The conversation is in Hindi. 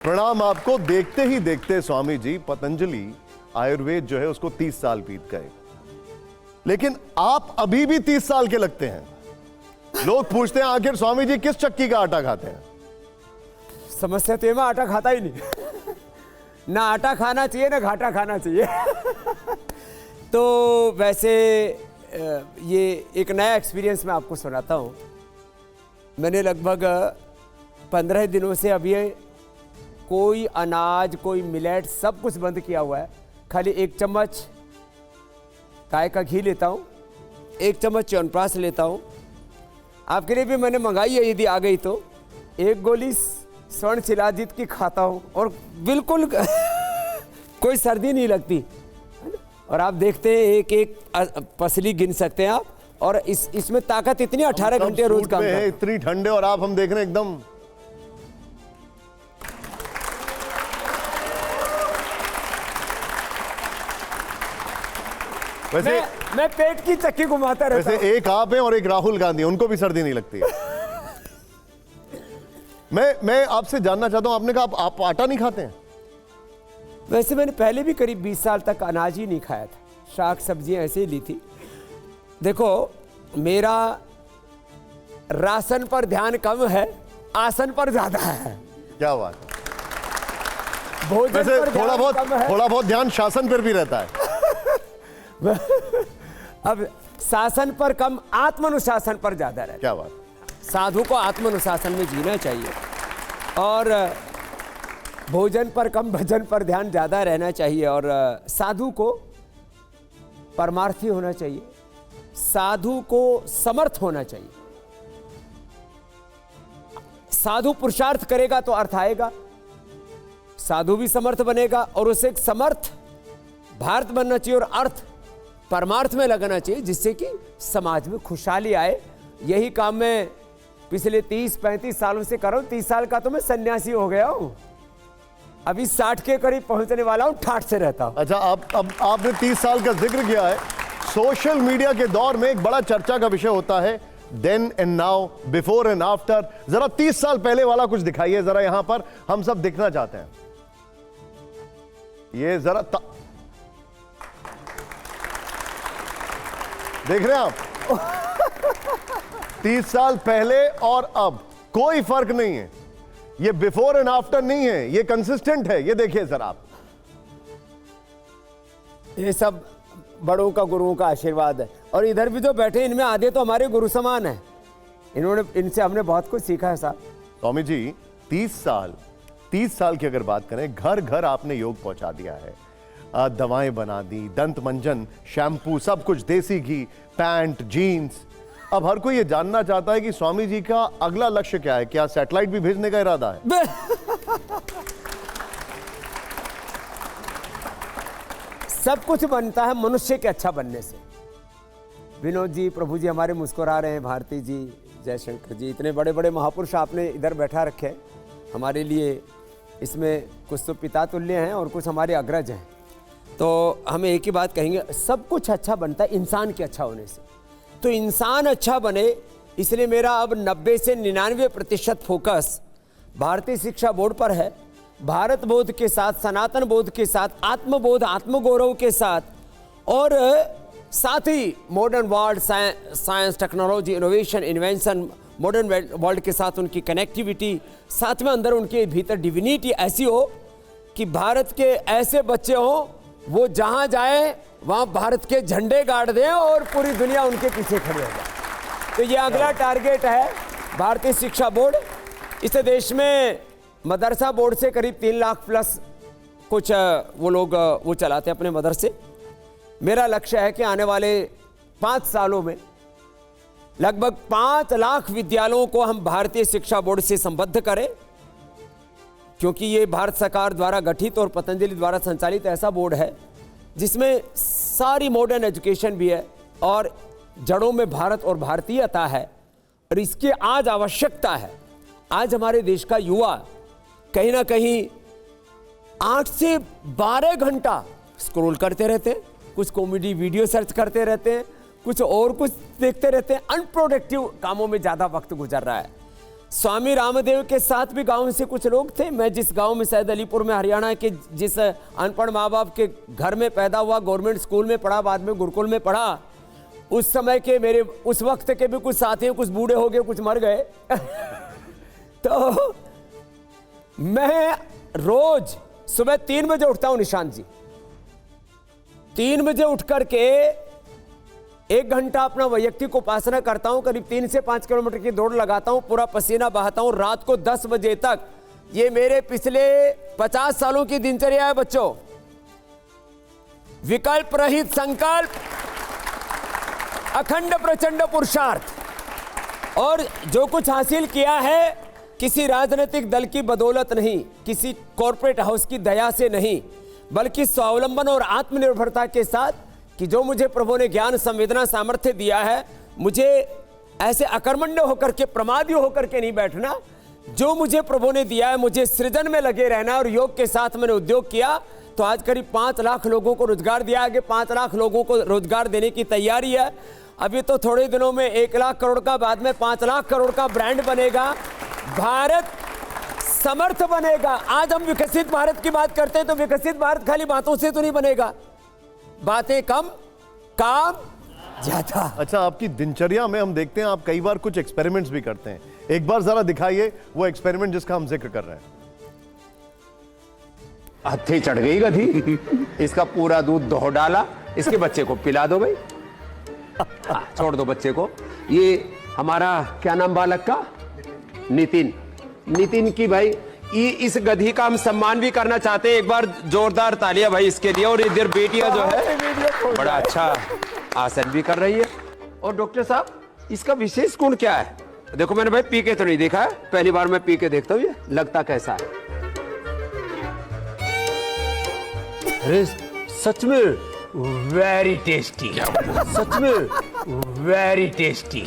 प्रणाम आपको। देखते ही देखते स्वामी जी पतंजलि आयुर्वेद जो है उसको 30 साल बीत गए, लेकिन आप अभी भी 30 साल के लगते हैं। लोग पूछते हैं आखिर स्वामी जी किस चक्की का आटा खाते हैं। समस्या तो मैं आटा खाता ही नहीं ना आटा खाना चाहिए ना घाटा खाना चाहिए तो वैसे ये एक नया एक्सपीरियंस मैं आपको सुनाता हूँ। मैंने लगभग 15 दिनों से अभी कोई अनाज कोई मिलेट सब कुछ बंद किया हुआ है। खाली 1 चम्मच गाय का घी लेता हूँ, 1 चम्मच च्यवनप्राश लेता हूँ। आपके लिए भी मैंने मंगाई है, यदि आ गई तो 1 गोली स्वर्ण शिलाजीत की खाता हूँ और बिल्कुल कोई सर्दी नहीं लगती। और आप देखते हैं एक एक पसली गिन सकते हैं आप। और इसमें ताकत इतनी 18 घंटे रोज काम है, इतनी ठंडे और आप हम देख रहे हैं एकदम। वैसे मैं पेट की चक्की घुमाता रहता हूं। वैसे एक आप हैं और एक राहुल गांधी, उनको भी सर्दी नहीं लगती है। मैं आपसे जानना चाहता हूं, आपने कहा आप आटा नहीं खाते हैं। वैसे मैंने पहले भी करीब 20 साल तक अनाज ही नहीं खाया था, शाक सब्जियां ऐसे ही ली थी। देखो मेरा राशन पर ध्यान कम है, आसन पर ज्यादा है। क्या बात। भोजन वैसे पर थोड़ा बहुत ध्यान शासन पर भी रहता है। अब शासन पर कम, आत्मानुशासन पर ज्यादा रहता है। क्या बात। साधु को आत्मानुशासन में जीना चाहिए और भोजन पर कम भजन पर ध्यान ज्यादा रहना चाहिए। और साधु को परमार्थी होना चाहिए, साधु को समर्थ होना चाहिए। साधु पुरुषार्थ करेगा तो अर्थ आएगा, साधु भी समर्थ बनेगा और उसे एक समर्थ भारत बनना चाहिए और अर्थ परमार्थ में लगाना चाहिए, जिससे कि समाज में खुशहाली आए। यही काम मैं पिछले 30-35 सालों से कर रहा हूं। 30 साल का तो मैं सन्यासी हो गया हूं, अभी 60 के करीब पहुंचने वाला हूं, ठाठ से रहता हूं। अच्छा, अब आपने 30 साल का जिक्र किया है। सोशल मीडिया के दौर में एक बड़ा चर्चा का विषय होता है then and now, before and after. जरा 30 साल पहले वाला कुछ दिखाइए जरा, यहां पर हम सब देखना चाहते हैं। ये जरा देख रहे हैं आप 30 साल पहले और अब कोई फर्क नहीं है। ये बिफोर एंड आफ्टर नहीं है, ये कंसिस्टेंट है। ये देखिए सर आप, ये सब बड़ों का गुरुओं का आशीर्वाद है। और इधर भी जो बैठे इनमें आधे तो हमारे गुरु समान है, इनसे हमने बहुत कुछ सीखा है साहब। स्वामी जी 30 साल की अगर बात करें, घर घर आपने योग पहुंचा दिया है। दवाएं बना दी, दंत मंजन, शैम्पू, सब कुछ, देसी घी, पैंट, जीन्स। अब हर कोई ये जानना चाहता है कि स्वामी जी का अगला लक्ष्य क्या है। क्या सैटेलाइट भी भेजने का इरादा है? सब कुछ बनता है मनुष्य के अच्छा बनने से। विनोद जी, प्रभु जी हमारे मुस्कुरा रहे हैं, भारती जी, जयशंकर जी, इतने बड़े बड़े महापुरुष आपने इधर बैठा रखे हैं हमारे लिए। इसमें कुछ तो पिता तुल्य हैं और कुछ हमारे अग्रज हैं। तो हमें एक ही बात कहेंगे, सब कुछ अच्छा बनता है इंसान के अच्छा होने से। तो इंसान अच्छा बने, इसलिए मेरा अब 90 से 99% फोकस भारतीय शिक्षा बोर्ड पर है। भारत बोध के साथ, सनातन बोध के साथ, आत्मबोध, आत्मगौरव के साथ, और साथ ही modern world, science, technology, innovation, invention, modern world के साथ उनकी कनेक्टिविटी, साथ में अंदर उनके भीतर डिविनिटी ऐसी हो कि भारत के ऐसे बच्चे हों वो जहां जाए वहां भारत के झंडे गाड़ दें और पूरी दुनिया उनके पीछे खड़ी हो जाए। तो ये अगला टारगेट है भारतीय शिक्षा बोर्ड। इस देश में मदरसा बोर्ड से करीब 3 लाख प्लस कुछ वो लोग वो चलाते हैं अपने मदरसे। मेरा लक्ष्य है कि आने वाले 5 सालों में लगभग 5 लाख विद्यालयों को हम भारतीय शिक्षा बोर्ड से संबद्ध करें, क्योंकि ये भारत सरकार द्वारा गठित और पतंजलि द्वारा संचालित ऐसा बोर्ड है जिसमें सारी मॉडर्न एजुकेशन भी है और जड़ों में भारत और भारतीयता है। और इसकी आज आवश्यकता है। आज हमारे देश का युवा कहीं ना कहीं 8 से 12 घंटा स्क्रॉल करते रहते हैं, कुछ कॉमेडी वीडियो सर्च करते रहते हैं, कुछ और कुछ देखते रहते हैं, अनप्रोडक्टिव कामों में ज़्यादा वक्त गुजर रहा है। स्वामी रामदेव के साथ भी गांव से कुछ लोग थे। मैं जिस गांव में, शायद अलीपुर में, हरियाणा के, जिस अनपढ़ माँ बाप के घर में पैदा हुआ, गवर्नमेंट स्कूल में पढ़ा, बाद में गुरुकुल में पढ़ा, उस समय के मेरे उस वक्त के भी कुछ साथी हैं, कुछ बूढ़े हो गए, कुछ मर गए। तो मैं रोज सुबह 3 बजे उठता हूं निशांत जी। 3 बजे उठ करके 1 घंटा अपना वैयक्तिक उपासना करता हूं, करीब 3 से 5 किलोमीटर की दौड़ लगाता हूं, पूरा पसीना बहाता हूं। रात को 10 बजे तक, ये मेरे पिछले 50 सालों की दिनचर्या है बच्चों। विकल्प रहित संकल्प, अखंड प्रचंड पुरुषार्थ। और जो कुछ हासिल किया है, किसी राजनीतिक दल की बदौलत नहीं, किसी कॉर्पोरेट हाउस की दया से नहीं, बल्कि स्वावलंबन और आत्मनिर्भरता के साथ, कि जो मुझे प्रभु ने ज्ञान, संवेदना, सामर्थ्य दिया है, मुझे ऐसे अकर्मण्य होकर के, प्रमादी होकर के नहीं बैठना। जो मुझे प्रभु ने दिया है, मुझे सृजन में लगे रहना। और योग के साथ मैंने उद्योग किया, तो आज करीब 5 लाख लोगों को रोजगार दिया। आगे 5 लाख लोगों को रोजगार देने की तैयारी है। अभी तो थोड़े दिनों में 1 लाख करोड़ का, बाद में 5 लाख करोड़ का ब्रांड बनेगा। भारत समर्थ बनेगा। आज हम विकसित भारत की बात करते हैं, तो विकसित भारत खाली बातों से तो नहीं बनेगा। बातें कम, काम ज्यादा। अच्छा, आपकी दिनचर्या में हम देखते हैं आप कई बार कुछ एक्सपेरिमेंट्स भी करते हैं। एक बार जरा दिखाइए वो एक्सपेरिमेंट जिसका हम जिक्र कर रहे हैं। हत्थे चढ़ गई गधी, इसका पूरा दूध दो डाला, इसके बच्चे को पिला दो भाई। छोड़ दो बच्चे को। ये हमारा क्या नाम बालक का? नितिन। नितिन की भाई, इस गधी का हम सम्मान भी करना चाहते हैं। एक बार जोरदार तालियां भाई इसके लिए। और इधर बेटियां जो है बड़ा अच्छा आसन भी कर रही है। और डॉक्टर साहब, इसका विशेष गुण क्या है? देखो, मैंने भाई पी के तो नहीं देखा है, पहली बार मैं पी के देखता हूँ। ये लगता कैसा है? अरे सच में वेरी टेस्टी। सच में वेरी टेस्टी।